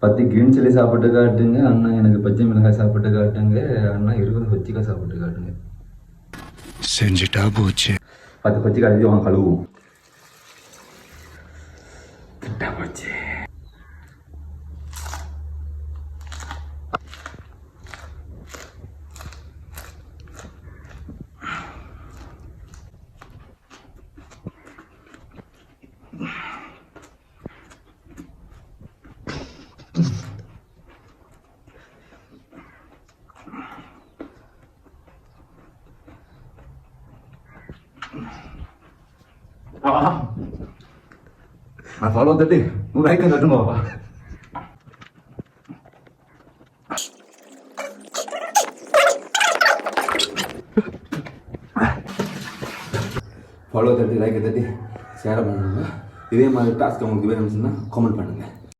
10 green chilli சாப்பிட்டு காட்டுங்க அண்ணா, எனக்கு பச்சை மிளகாய் சாப்பிட்டு காட்டுங்க அண்ணா, 20 பச்சிக்காய் சாப்பிட்டு காட்டுங்க. செஞ்சுட்டா போச்சு. 10 பச்சிக்காய் அழுதி வாங்க கழுவுவோம். திட்டா போச்சு. நான் ஃபாலோ தட்டி 100 ஐக்கம் தட்டுமாவா? ஃபாலோ தட்டி லைக்கை தட்டி ஷேர் பண்ணுங்க. இதே மாதிரி டாஸ்க் உங்களுக்கு வேணும்னு சொன்னால் கமெண்ட் பண்ணுங்கள்.